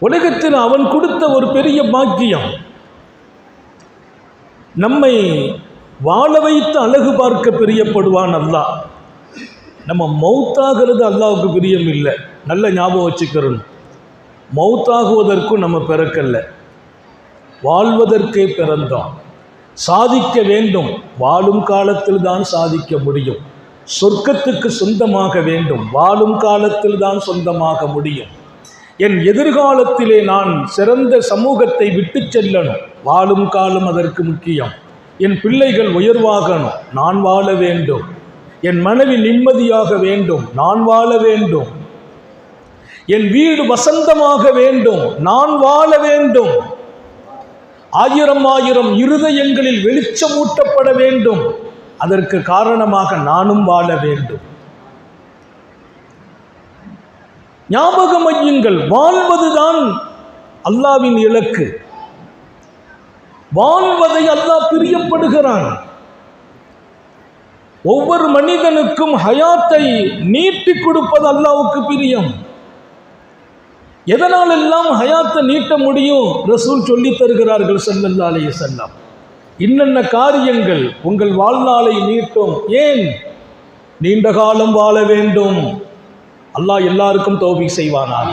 உலகத்தில் அவன் கொடுத்த ஒரு பெரிய பாக்கியம். நம்மை வாழ வைத்து அழகு பார்க்க பிரியப்படுவான் அல்லாஹ். நம்ம மௌத்தாகிறது அல்லாஹ்வுக்கு பிரியம் இல்லை. நல்ல ஞாபகம் வச்சுக்கிறோம். மௌத்தாகுவதற்கும் நம்ம பிறக்கல்ல, வாழ்வதற்கே பிறந்தோம். சாதிக்க வேண்டும், வாழும் காலத்தில் தான் சாதிக்க முடியும். சொர்க்கத்துக்கு சொந்தமாக வேண்டும், வாழும் காலத்தில் தான் சொந்தமாக முடியும். என் எதிர்காலத்திலே நான் சிறந்த சமூகத்தை விட்டு செல்லணும், வாழும் காலம் அதற்கு முக்கியம். என் பிள்ளைகள் உயர்வாகணும், நான் வாழ வேண்டும். என் மனைவி நிம்மதியாக வேண்டும், நான் வாழ வேண்டும். என் வீடு வசந்தமாக வேண்டும், நான் வாழ வேண்டும். ஆயிரம் ஆயிரம் இருதயங்களில் வெளிச்சமூட்டப்பட வேண்டும், அதற்கு காரணமாக நானும் வாழ வேண்டும். ஞாபகம் வையுங்கள், வாழ்வதுதான் அல்லாஹ்வின் இலக்கு. வாழ்வதை அல்லாஹ் பிரியப்படுகிறான். ஒவ்வொரு மனிதனுக்கும் ஹயாத்தை நீட்டி கொடுப்பது அல்லாஹ்வுக்கு பிரியம். எதனால் எல்லாம் ஹயாத்தை நீட்ட முடியும்? ரசூல் சொல்லி தருகிறார்கள் ஸல்லல்லாஹு அலைஹி வஸல்லம். இன்னென்ன காரியங்கள் உங்கள் வாழ்நாளை நீட்டும். ஏன்? நீண்ட காலம் வாழ வேண்டும். அல்லாஹ் எல்லாருக்கும் தௌஃபீக் செய்வானாக.